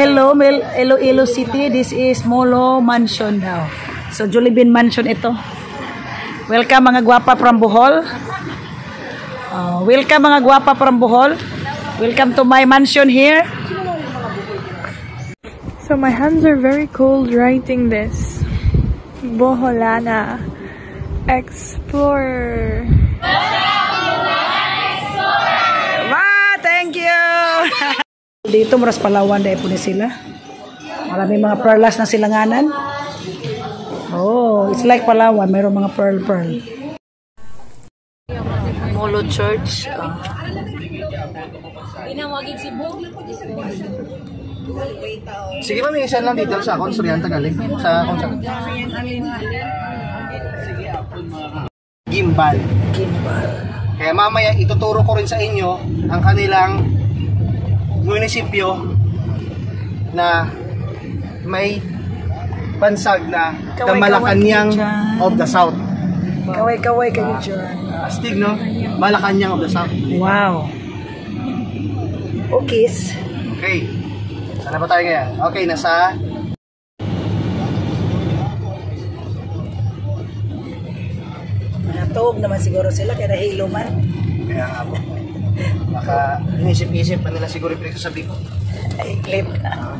hello, Iloilo City. This is Molo Mansion daw. So, Jollibee Mansion ito. Welcome mga gwapa from Bohol. Welcome mga gwapa from Bohol. Welcome to my mansion here. So my hands are very cold writing this. Boholana Explorer. Thank you! Dito, Maras Palawan, dahil po na sila. Marami mga perlas na silanganan. Oh, it's like Palawan. Mayroong mga pearl. Molo Church. Sige ma'am, isa lang dito sa Konsuryanta galing. Sa Konsuryanta. Gimbal. Kaya mamaya ituturo ko rin sa inyo ang kanilang munisipyo na may bansag na the Malacanang of the South. Kaway kayo dyan. Astig, no? Malacanang of the South. Wow. Okay. Okay. Sana ba tayo ngayon? Okay, nasa... Natog naman siguro sila, kaya nahilo man. Kaya nga po. Baka inisip-isip pa nila siguro yung sabi ko. Ay, clip na.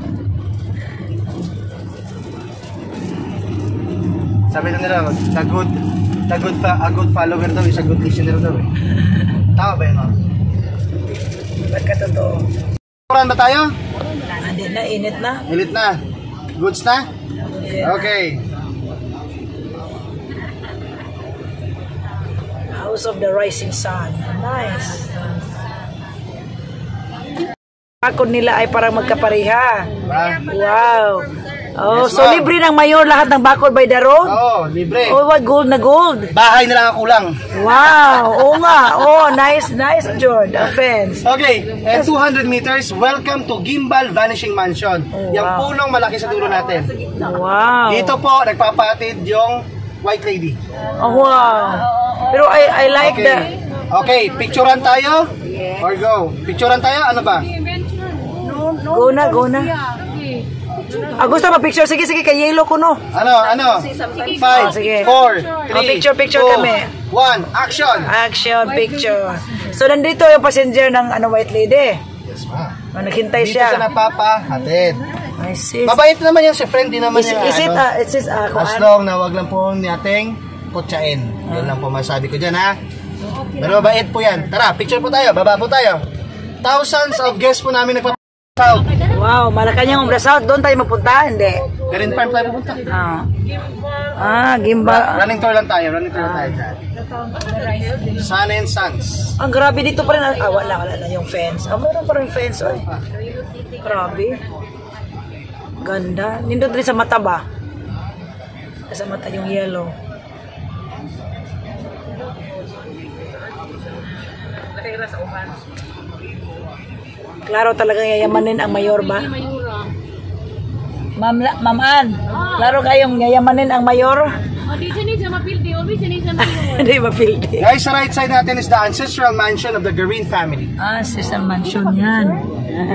Sabi lang nila, a good follower daw is a good listener daw eh. Tama ba yun, no? Ba't ka totoo? Kuran ba tayo? Hindi na, init na. Init na. Goods na? Okay. House of the Rising Sun. Nice. Bakod nila ay parang magkapareha. Wow. Oh, yes, so libre ng mayor lahat ng bakod by the road? Oo, libre. Oh, what gold na gold. Bahay na lang ang kulang. Wow. Oo nga. Oh, nice, George. Offense. Okay, and 200 meters, welcome to Gimbal Vanishing Mansion. Oh, yung wow. punong malaki sa dulo natin. Wow. Dito po, nagpapatid yung White Lady. Oh, wow. Pero I like okay. the... Okay, picturean tayo? Or go? Picturean tayo? Ano ba? Go na. Gusto mo picture? Sige, kay yellow ko no. Ano? 5, 4, 3, picture 2, kami. 1, action! Action, picture. So, nandito yung passenger ng White Lady. Yes, ma'am. Naghintay Dito siya. siya napapahatid. I see. Mabait naman yan si friend, di naman yan. As long na wag lang po ni ating kutsain. Yan lang po masabi ko dyan, ha? Pero mabait po yan. Tara, picture po tayo. Baba po tayo. Thousands of guests po namin nagpapahatid. Wow, Malacanang of the South. Doon tayo mapunta? Hindi. Green Farm tayo pupunta. Gimbal. Running tour lang tayo dyan. Sun and Sons. Ang grabe dito pa rin. Wala na yung fence. Meron pa rin fence. Ay. Grabe. Ganda. Nindot rin sa mata ba? Sa mata yung yellow. Klaro talaga yayamanin ang mayor ba? Ma'am Ann, klaro kayong yayamanin ang mayor? Hindi mapildi. Guys, sa right side natin is the ancestral mansion of the Garin family. Ancestral mansion yan.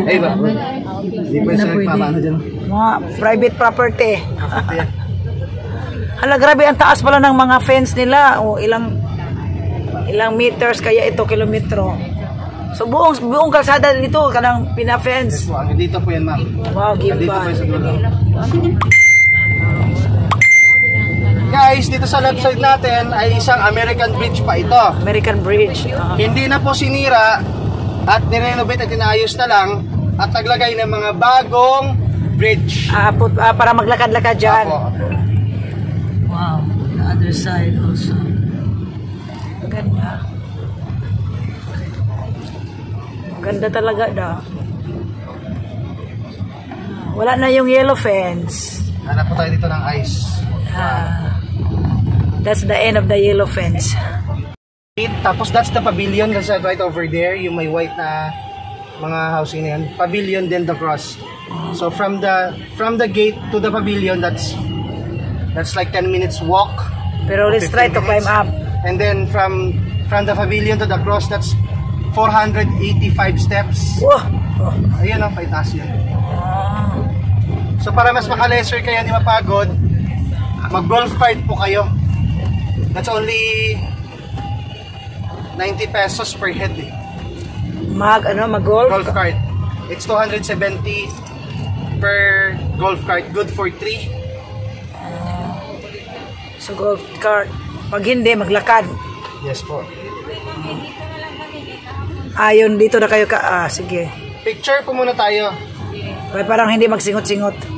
Ay ba? Hindi pa siya nagpapano dyan. Mga private property. Hala, grabe ang taas pala ng mga fence nila. O, ilang meters kaya ito kilometro. So buong kalsada dito kanang pina-fence. Dito po yan, ma'am. Wow, Dito po Gimbal. yan sa dulo. Guys, dito sa left side natin ay isang American Bridge pa ito. American Bridge. Hindi na po sinira at nirenovate at inaayos na lang at naglagay ng mga bagong bridge. Para maglakad-lakad dyan. Apo. Wow, the other side also. Ganda. Ganda talaga daw. Wala na yung yellow fence. Hanap po tayo dito ng ice. That's the end of the yellow fence. Tapos that's the pavilion kasi right over there, yung may white na mga housing na yan. Pavilion then the cross. So from the gate to the pavilion, that's like 10 minutes walk. Pero let's try to climb up. And then from the pavilion to the cross, that's 485 steps. Wow. Ayun o, paitaas yan. So para mas maka-leisure kayo, hindi mapagod, mag-golf cart po kayo. That's only 90 pesos per head eh. Mag-golf? Golf cart. It's 270 per golf cart. Good for 3. So golf cart. Pag hindi, maglakad. Yes po. Ayun, dito na kayo ka. Sige. Picture po muna tayo. Kaya parang hindi magsingot-singot.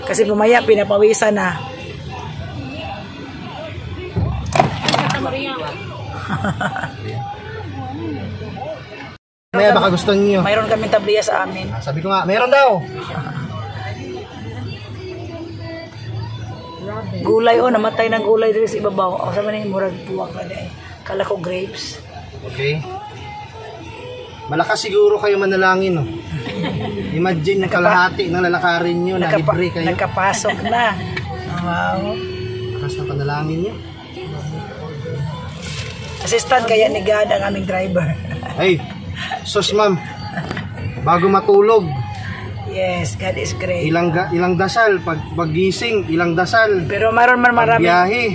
Kasi pumaya, pinapawisan na. Maya, baka gusto niyo. Mayroon kami tabliya sa amin. Sabi ko nga, meron daw. Gulay, namatay ng gulay dito sa ibabaw. O, sabi na yung murag buwak na dahil. Kala ko grapes. Okay. Malakas siguro kayo manalangin, no? Imagine, kalahati ng lalakarin nyo, na libre kayo. Nakapasok na. Wow. Malakas na panalangin nyo. Assistant kaya ni God ang aming driver. Hey, sus ma'am, bago matulog, Yes, God is great. ilang dasal, paggising, ilang dasal, Pero mayroon man marami. biyahe.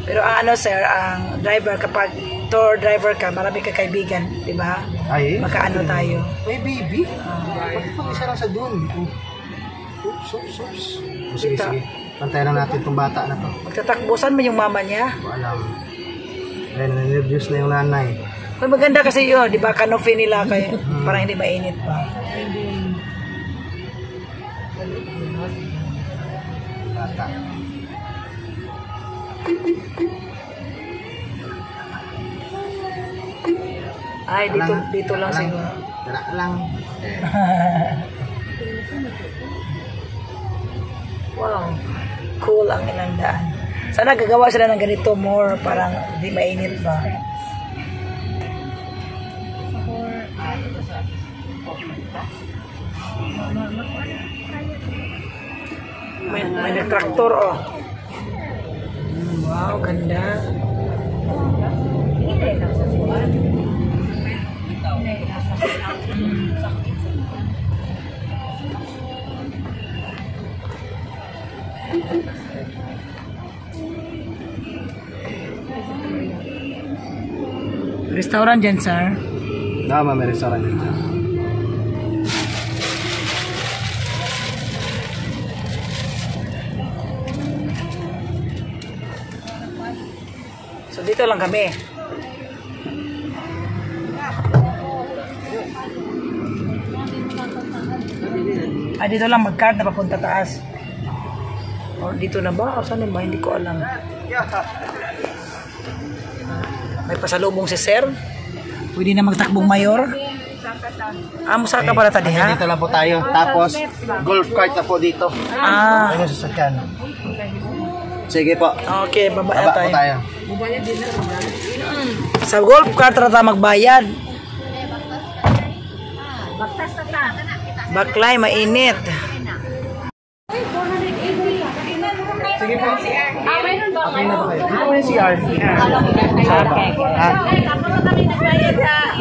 Pero ang sir, ang driver, kapag tour driver ka, marami ka kaibigan, di ba? Ay, Makaano tayo. Ay, baby, bakit pag isa lang sa doon? Oops. Sige. Pantayan lang natin itong bata na to. Magtatakbusan mo yung mama niya. Alam. Then, nervous na yung nanay. May maganda kasi yun, di ba? Canopy nila kayo. Parang hindi mainit pa. Bata. Ay, dito lang siguro. Tara lang. Wow. Cool ang ilang daan. Sana gagawa sila ng ganito more, parang di mainit ba. May traktor, oh. Wow, ganda. Restaurant dyan, sir. Tama, may restaurant dito. So, dito lang kami. Dito lang mag-card na papunta taas. O, dito na ba? O, saan ba? Hindi ko alam. May pasalubong si sir. Pwede na magtakbong mayor. Musaka pala tadi, ha? Dito lang po tayo. Tapos, golf cart na po dito. Ano sa sakyan? Sige po. Okay, baba na Baba po tayo. Sa golf cart na tayo magbayad. Baklay, mainit. Sige po. Mayroon ba? Okay na ba kayo? Dito yung CR. Tapos na kami nagbayad sa...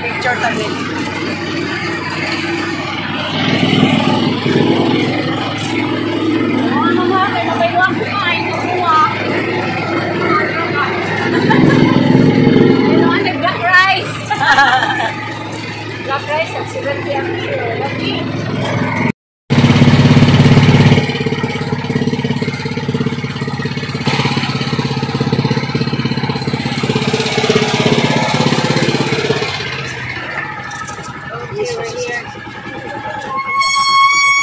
Picture tayo. Ano ba? Kaya nabayuan ko nga. Ito kuha. Ano ang black rice? Black rice at 70 ang kilo. Lagi.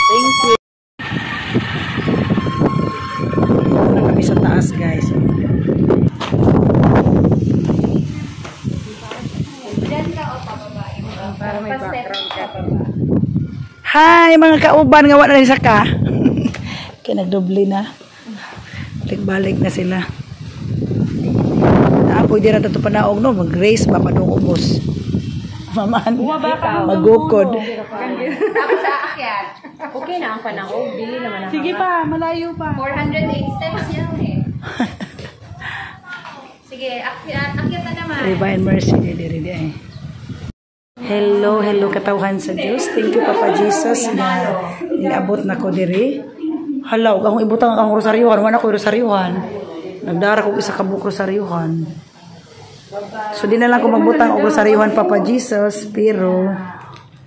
Thank you. Na kami sa taas, guys. Hi, mga kauban, nga wala na sa ka. Kaya nagdubli na. Balik na sila. Naapoy din natin ito panaog, no? Mag-race ba pa nung ubos. Maman, magukod. Tapos sa akyat. Okay na ang panahon. Bili naman ang Sige pa, malayo pa. 408 steps yan eh. Sige, akyat na naman. Divine Mercy, didi ay. Hello katawhan sa Diyos. Thank you, Papa Jesus, na niabot na ko diri. Halaw, akong ibutang akong rosaryuhan. Wala ko rosaryuhan. Nagdara ko isa kabuk rosaryuhan. So, di na lang ko magbutang og rosaryuhan, Papa Jesus. Pero,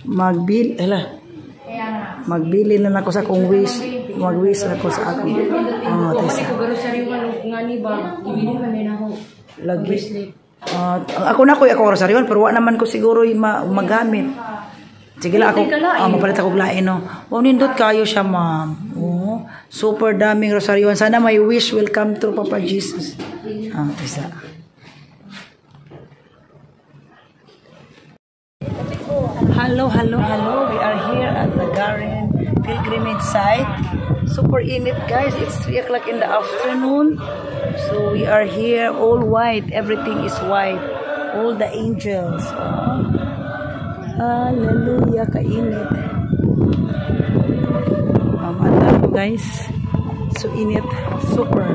magbili na lang ko sa akong wish. Mag-wish na ko sa akong. Tesa. Lagi. Ako na ko rosaryuhan, pero wala naman ko siguro magamit. Sige lang ako, mapalit ako lain, no? Nindot kayo siya, ma'am. Super daming rosaryuhan. Sana my wish will come true, Papa Jesus. Isa. Hello. We are here at the Garen pilgrimage site. Super init, guys. It's 3 o'clock in the afternoon. So we are here, all white. Everything is white. All the angels. Hallelujah, kainit. Mamala ko, guys. So init. Super.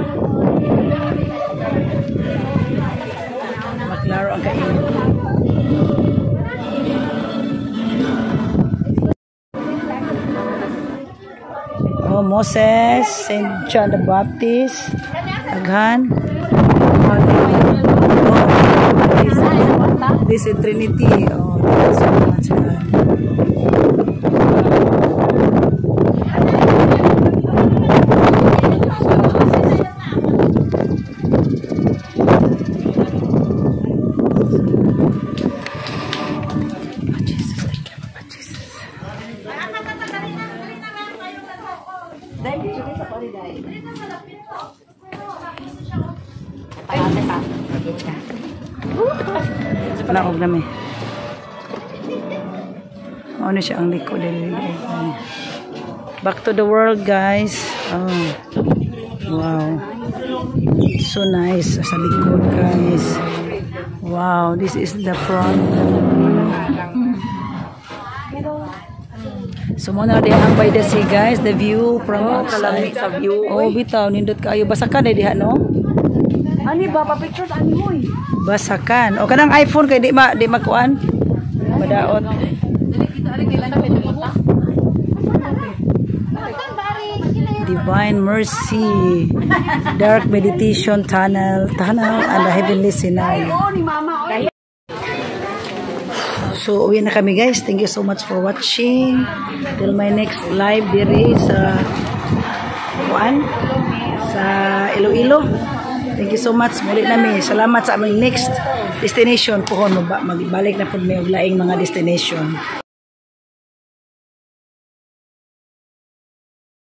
Maklaro ang kainit. Moses, Saint John the Baptist, Aghan. This is Trinity. That's so much fun. Naog na may. Ano siya ang likod. Back to the world, guys. Wow. So nice sa likod, guys. Wow, this is the front. So muna diha by the sea, guys. The view from outside. Sa view. Bitaw nindot kayo. Basakan diha, no? Ani ba pa-pictures ani mo eh? Basakan. O kanang iPhone kay di makuan. Madaot. Divine Mercy, Dark Meditation Tunnel, and the Heavenly Scenario. So, uwi na kami, guys. Thank you so much for watching. Till my next live diri sa Iloilo. Thank you so much. Muli nami. Salamat sa aming next destination. Puhon, magbalik na po may laing mga destination.